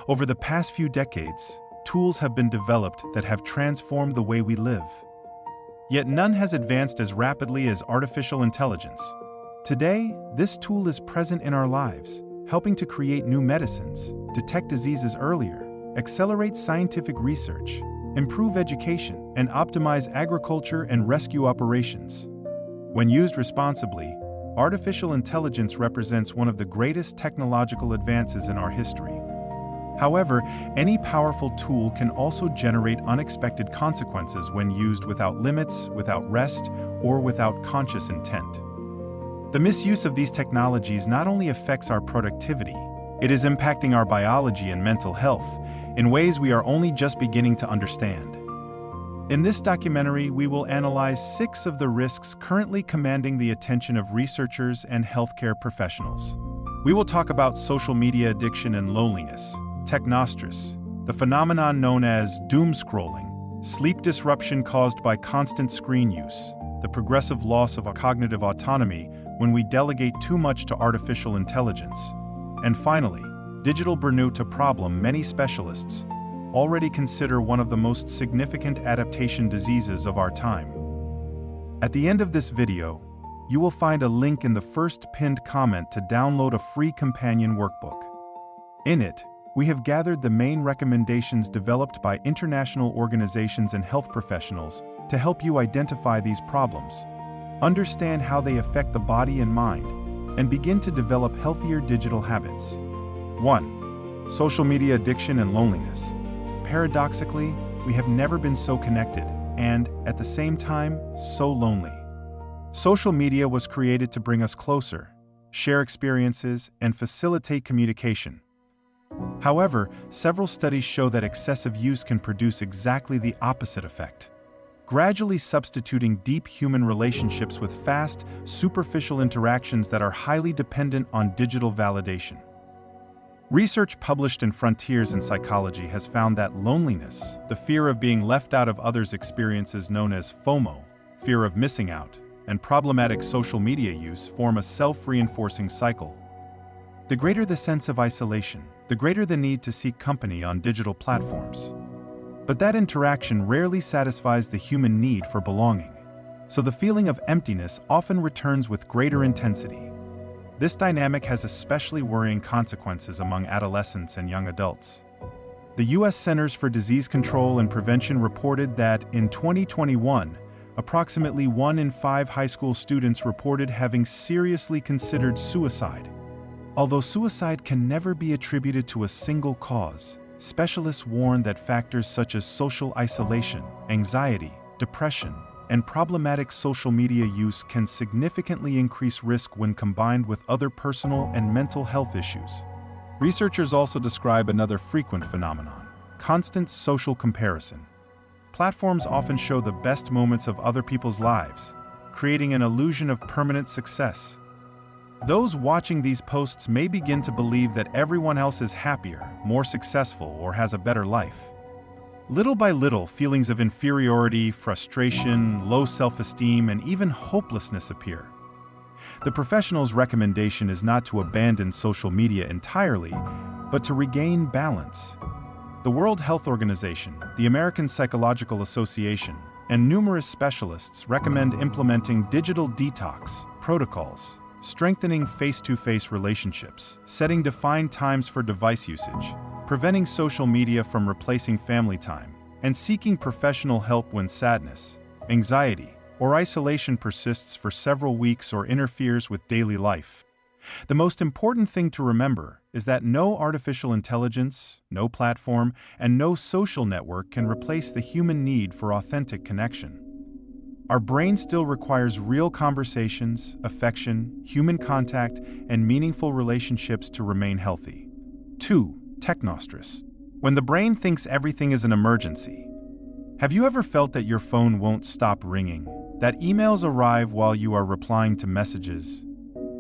Over the past few decades, tools have been developed that have transformed the way we live. Yet none has advanced as rapidly as artificial intelligence. Today, this tool is present in our lives, helping to create new medicines, detect diseases earlier, accelerate scientific research, improve education, and optimize agriculture and rescue operations. When used responsibly, artificial intelligence represents one of the greatest technological advances in our history. However, any powerful tool can also generate unexpected consequences when used without limits, without rest, or without conscious intent. The misuse of these technologies not only affects our productivity, it is impacting our biology and mental health in ways we are only just beginning to understand. In this documentary, we will analyze 6 of the risks currently commanding the attention of researchers and healthcare professionals. We will talk about social media addiction and loneliness, technostress, the phenomenon known as doom scrolling, sleep disruption caused by constant screen use, the progressive loss of our cognitive autonomy when we delegate too much to artificial intelligence, and finally, digital burnout, a problem many specialists already consider one of the most significant adaptation diseases of our time. At the end of this video, you will find a link in the first pinned comment to download a free companion workbook. In it, we have gathered the main recommendations developed by international organizations and health professionals to help you identify these problems, understand how they affect the body and mind, and begin to develop healthier digital habits. 1. Social media addiction and loneliness. Paradoxically, we have never been so connected and, at the same time, so lonely. Social media was created to bring us closer, share experiences, and facilitate communication. However, several studies show that excessive use can produce exactly the opposite effect, gradually substituting deep human relationships with fast, superficial interactions that are highly dependent on digital validation. Research published in Frontiers in Psychology has found that loneliness, the fear of being left out of others' experiences known as FOMO, fear of missing out, and problematic social media use form a self-reinforcing cycle. The greater the sense of isolation, the greater the need to seek company on digital platforms. But that interaction rarely satisfies the human need for belonging, so the feeling of emptiness often returns with greater intensity. This dynamic has especially worrying consequences among adolescents and young adults. The U.S. Centers for Disease Control and Prevention reported that in 2021, approximately 1 in 5 high school students reported having seriously considered suicide. Although suicide can never be attributed to a single cause, specialists warn that factors such as social isolation, anxiety, depression, and problematic social media use can significantly increase risk when combined with other personal and mental health issues. Researchers also describe another frequent phenomenon: constant social comparison. Platforms often show the best moments of other people's lives, creating an illusion of permanent success. Those watching these posts may begin to believe that everyone else is happier, more successful, or has a better life. Little by little, feelings of inferiority, frustration, low self-esteem, and even hopelessness appear. The professional's recommendation is not to abandon social media entirely, but to regain balance. The World Health Organization, the American Psychological Association, and numerous specialists recommend implementing digital detox protocols, strengthening face-to-face relationships, setting defined times for device usage, preventing social media from replacing family time, and seeking professional help when sadness, anxiety, or isolation persists for several weeks or interferes with daily life. The most important thing to remember is that no artificial intelligence, no platform, and no social network can replace the human need for authentic connection. Our brain still requires real conversations, affection, human contact, and meaningful relationships to remain healthy. 2. Technostress. When the brain thinks everything is an emergency. Have you ever felt that your phone won't stop ringing, that emails arrive while you are replying to messages,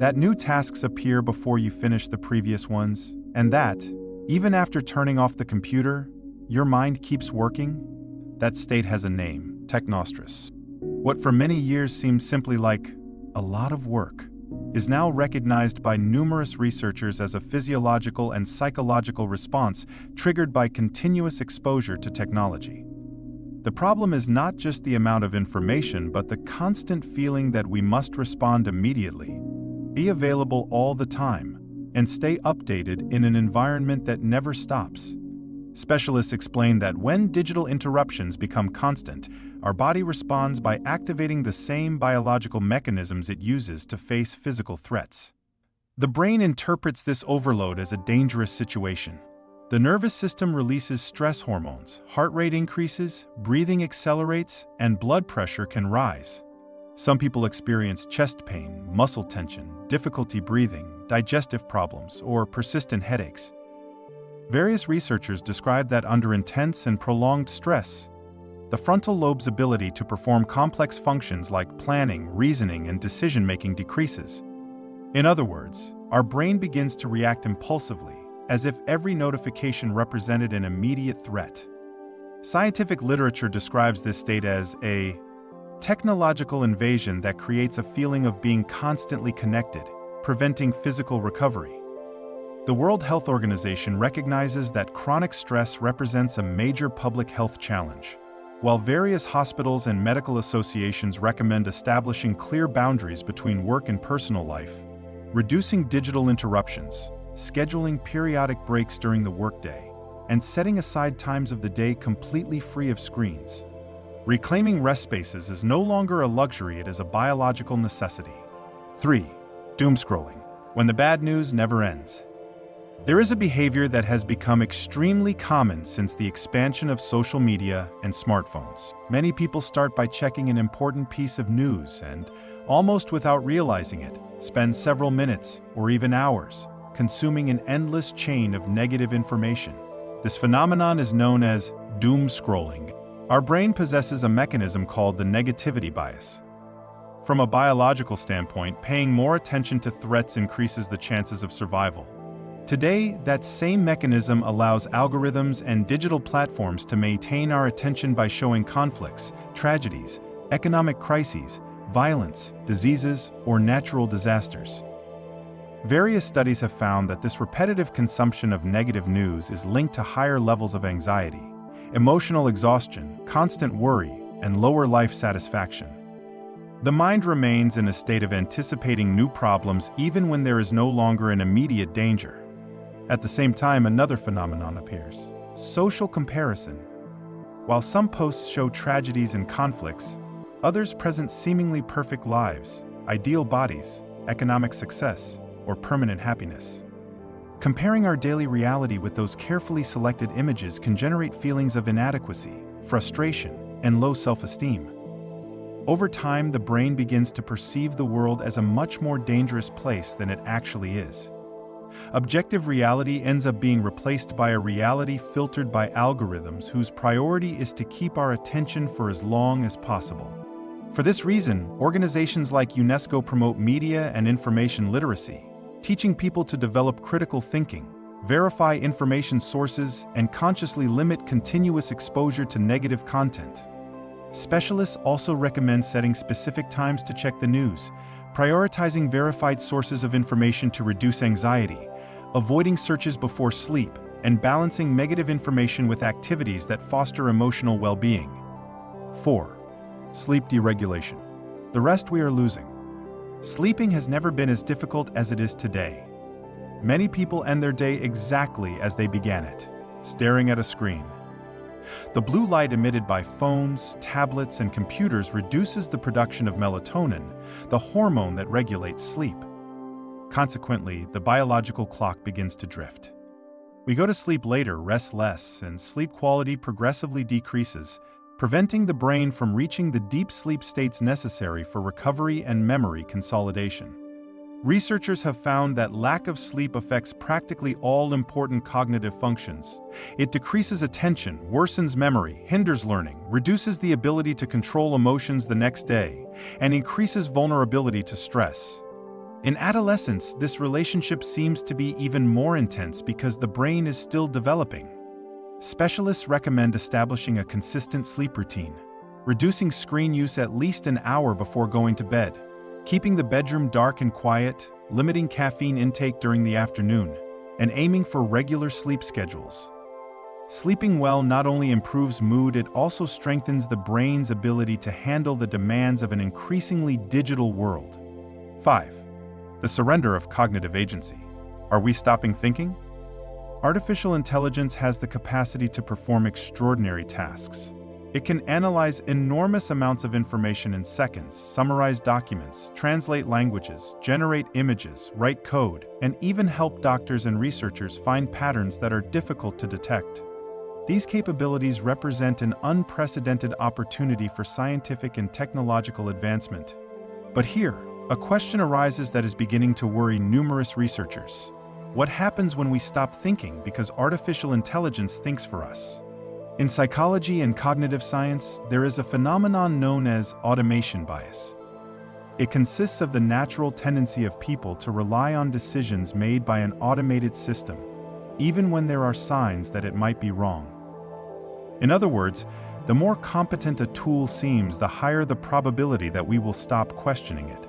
that new tasks appear before you finish the previous ones, and that, even after turning off the computer, your mind keeps working? That state has a name: technostress. What for many years seemed simply like a lot of work is now recognized by numerous researchers as a physiological and psychological response triggered by continuous exposure to technology. The problem is not just the amount of information, but the constant feeling that we must respond immediately, be available all the time, and stay updated in an environment that never stops. Specialists explain that when digital interruptions become constant, our body responds by activating the same biological mechanisms it uses to face physical threats. The brain interprets this overload as a dangerous situation. The nervous system releases stress hormones, heart rate increases, breathing accelerates, and blood pressure can rise. Some people experience chest pain, muscle tension, difficulty breathing, digestive problems, or persistent headaches. Various researchers describe that under intense and prolonged stress, the frontal lobe's ability to perform complex functions like planning, reasoning, and decision-making decreases. In other words, our brain begins to react impulsively, as if every notification represented an immediate threat. Scientific literature describes this state as a technological invasion that creates a feeling of being constantly connected, preventing physical recovery. The World Health Organization recognizes that chronic stress represents a major public health challenge. While various hospitals and medical associations recommend establishing clear boundaries between work and personal life, reducing digital interruptions, scheduling periodic breaks during the workday, and setting aside times of the day completely free of screens. Reclaiming rest spaces is no longer a luxury, it is a biological necessity. 3. Doom scrolling. When the bad news never ends. There is a behavior that has become extremely common since the expansion of social media and smartphones. Many people start by checking an important piece of news and, almost without realizing it, spend several minutes or even hours consuming an endless chain of negative information. This phenomenon is known as doom scrolling. Our brain possesses a mechanism called the negativity bias. From a biological standpoint, paying more attention to threats increases the chances of survival. Today, that same mechanism allows algorithms and digital platforms to maintain our attention by showing conflicts, tragedies, economic crises, violence, diseases, or natural disasters. Various studies have found that this repetitive consumption of negative news is linked to higher levels of anxiety, emotional exhaustion, constant worry, and lower life satisfaction. The mind remains in a state of anticipating new problems even when there is no longer an immediate danger. At the same time, another phenomenon appears: social comparison. While some posts show tragedies and conflicts, others present seemingly perfect lives, ideal bodies, economic success, or permanent happiness. Comparing our daily reality with those carefully selected images can generate feelings of inadequacy, frustration, and low self-esteem. Over time, the brain begins to perceive the world as a much more dangerous place than it actually is. Objective reality ends up being replaced by a reality filtered by algorithms whose priority is to keep our attention for as long as possible. For this reason, organizations like UNESCO promote media and information literacy, teaching people to develop critical thinking, verify information sources, and consciously limit continuous exposure to negative content. Specialists also recommend setting specific times to check the news, prioritizing verified sources of information to reduce anxiety, avoiding searches before sleep, and balancing negative information with activities that foster emotional well-being. 4. Sleep deregulation. The rest we are losing. Sleeping has never been as difficult as it is today. Many people end their day exactly as they began it, staring at a screen. The blue light emitted by phones, tablets, and computers reduces the production of melatonin, the hormone that regulates sleep. Consequently, the biological clock begins to drift. We go to sleep later, rest less, and sleep quality progressively decreases, preventing the brain from reaching the deep sleep states necessary for recovery and memory consolidation. Researchers have found that lack of sleep affects practically all important cognitive functions. It decreases attention, worsens memory, hinders learning, reduces the ability to control emotions the next day, and increases vulnerability to stress. In adolescence, this relationship seems to be even more intense because the brain is still developing. Specialists recommend establishing a consistent sleep routine, reducing screen use at least an hour before going to bed, keeping the bedroom dark and quiet, limiting caffeine intake during the afternoon, and aiming for regular sleep schedules. Sleeping well not only improves mood, it also strengthens the brain's ability to handle the demands of an increasingly digital world. 5. The surrender of cognitive agency. Are we stopping thinking? Artificial intelligence has the capacity to perform extraordinary tasks. It can analyze enormous amounts of information in seconds, summarize documents, translate languages, generate images, write code, and even help doctors and researchers find patterns that are difficult to detect. These capabilities represent an unprecedented opportunity for scientific and technological advancement. But here, a question arises that is beginning to worry numerous researchers. What happens when we stop thinking because artificial intelligence thinks for us? In psychology and cognitive science, there is a phenomenon known as automation bias. It consists of the natural tendency of people to rely on decisions made by an automated system, even when there are signs that it might be wrong. In other words, the more competent a tool seems, the higher the probability that we will stop questioning it.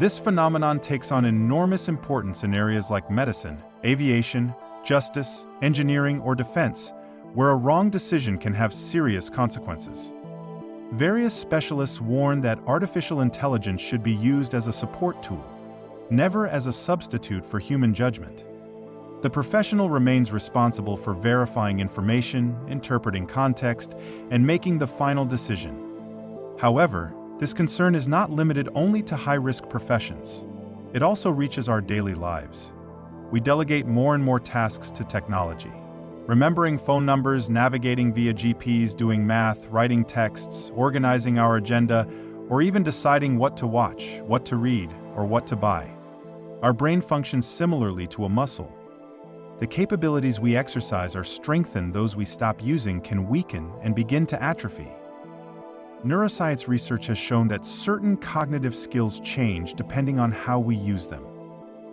This phenomenon takes on enormous importance in areas like medicine, aviation, justice, engineering, or defense, where a wrong decision can have serious consequences. Various specialists warn that artificial intelligence should be used as a support tool, never as a substitute for human judgment. The professional remains responsible for verifying information, interpreting context, and making the final decision. However, this concern is not limited only to high-risk professions. It also reaches our daily lives. We delegate more and more tasks to technology. Remembering phone numbers, navigating via GPS, doing math, writing texts, organizing our agenda, or even deciding what to watch, what to read, or what to buy. Our brain functions similarly to a muscle. The capabilities we exercise are strengthened, those we stop using can weaken and begin to atrophy. Neuroscience research has shown that certain cognitive skills change depending on how we use them.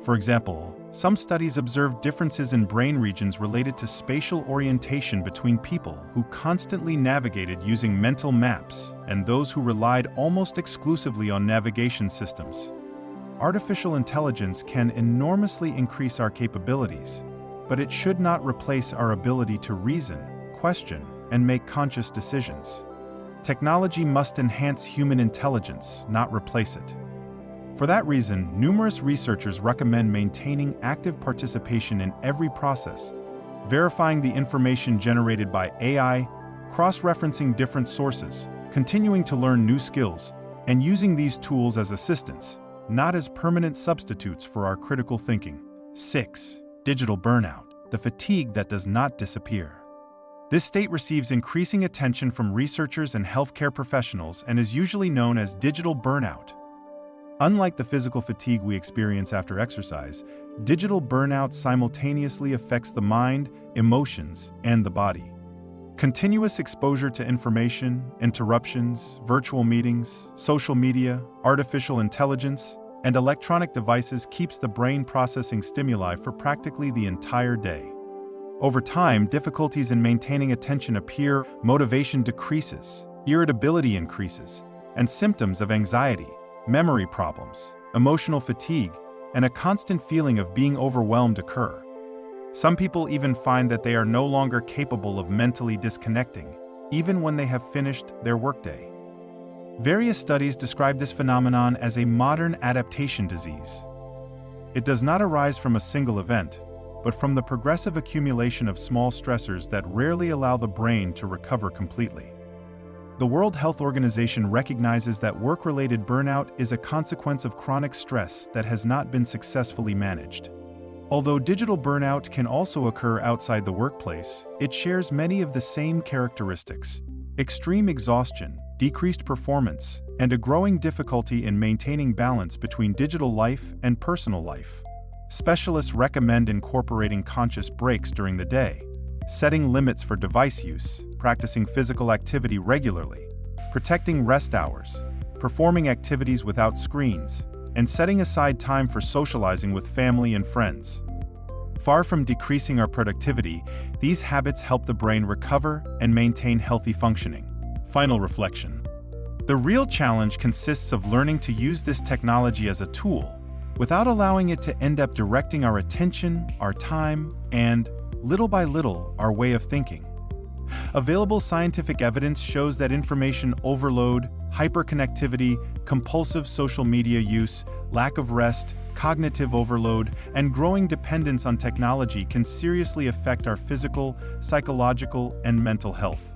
For example, some studies observed differences in brain regions related to spatial orientation between people who constantly navigated using mental maps and those who relied almost exclusively on navigation systems. Artificial intelligence can enormously increase our capabilities, but it should not replace our ability to reason, question, and make conscious decisions. Technology must enhance human intelligence, not replace it. For that reason, numerous researchers recommend maintaining active participation in every process, verifying the information generated by AI, cross-referencing different sources, continuing to learn new skills, and using these tools as assistants, not as permanent substitutes for our critical thinking. 6. Digital burnout, the fatigue that does not disappear. This state receives increasing attention from researchers and healthcare professionals and is usually known as digital burnout. Unlike the physical fatigue we experience after exercise, digital burnout simultaneously affects the mind, emotions, and the body. Continuous exposure to information, interruptions, virtual meetings, social media, artificial intelligence, and electronic devices keeps the brain processing stimuli for practically the entire day. Over time, difficulties in maintaining attention appear, motivation decreases, irritability increases, and symptoms of anxiety, memory problems, emotional fatigue, and a constant feeling of being overwhelmed occur. Some people even find that they are no longer capable of mentally disconnecting, even when they have finished their workday. Various studies describe this phenomenon as a modern adaptation disease. It does not arise from a single event, but from the progressive accumulation of small stressors that rarely allow the brain to recover completely. The World Health Organization recognizes that work-related burnout is a consequence of chronic stress that has not been successfully managed. Although digital burnout can also occur outside the workplace, it shares many of the same characteristics: extreme exhaustion, decreased performance, and a growing difficulty in maintaining balance between digital life and personal life. Specialists recommend incorporating conscious breaks during the day, setting limits for device use, practicing physical activity regularly, protecting rest hours, performing activities without screens, and setting aside time for socializing with family and friends. Far from decreasing our productivity, these habits help the brain recover and maintain healthy functioning. Final reflection. The real challenge consists of learning to use this technology as a tool, without allowing it to end up directing our attention, our time, and, little by little, our way of thinking. Available scientific evidence shows that information overload, hyperconnectivity, compulsive social media use, lack of rest, cognitive overload, and growing dependence on technology can seriously affect our physical, psychological, and mental health.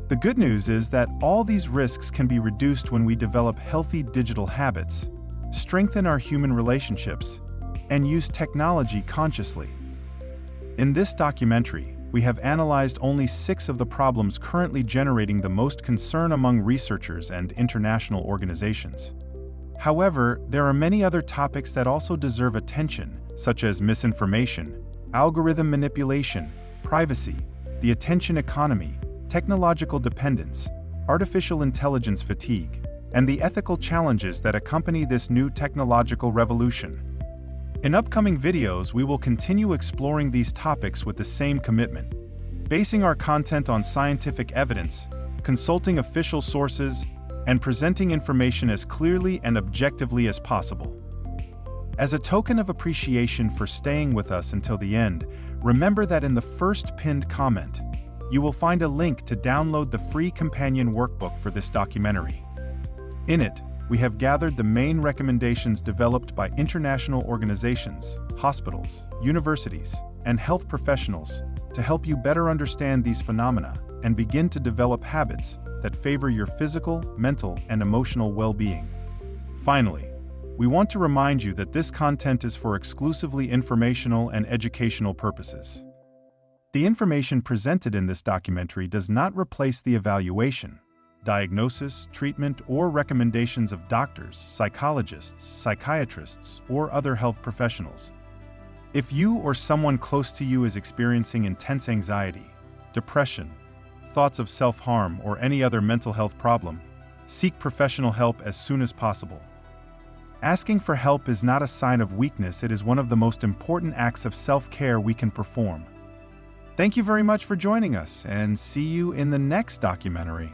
The good news is that all these risks can be reduced when we develop healthy digital habits, strengthen our human relationships, and use technology consciously. In this documentary, we have analyzed only 6 of the problems currently generating the most concern among researchers and international organizations. However, there are many other topics that also deserve attention, such as misinformation, algorithm manipulation, privacy, the attention economy, technological dependence, artificial intelligence fatigue, and the ethical challenges that accompany this new technological revolution. In upcoming videos, we will continue exploring these topics with the same commitment, basing our content on scientific evidence, consulting official sources, and presenting information as clearly and objectively as possible. As a token of appreciation for staying with us until the end, remember that in the first pinned comment, you will find a link to download the free companion workbook for this documentary. In it, we have gathered the main recommendations developed by international organizations, hospitals, universities, and health professionals to help you better understand these phenomena and begin to develop habits that favor your physical, mental, and emotional well-being. Finally, we want to remind you that this content is for exclusively informational and educational purposes. The information presented in this documentary does not replace the evaluation, diagnosis, treatment, or recommendations of doctors, psychologists, psychiatrists, or other health professionals. If you or someone close to you is experiencing intense anxiety, depression, thoughts of self-harm, or any other mental health problem, seek professional help as soon as possible. Asking for help is not a sign of weakness, it is one of the most important acts of self-care we can perform. Thank you very much for joining us, and see you in the next documentary.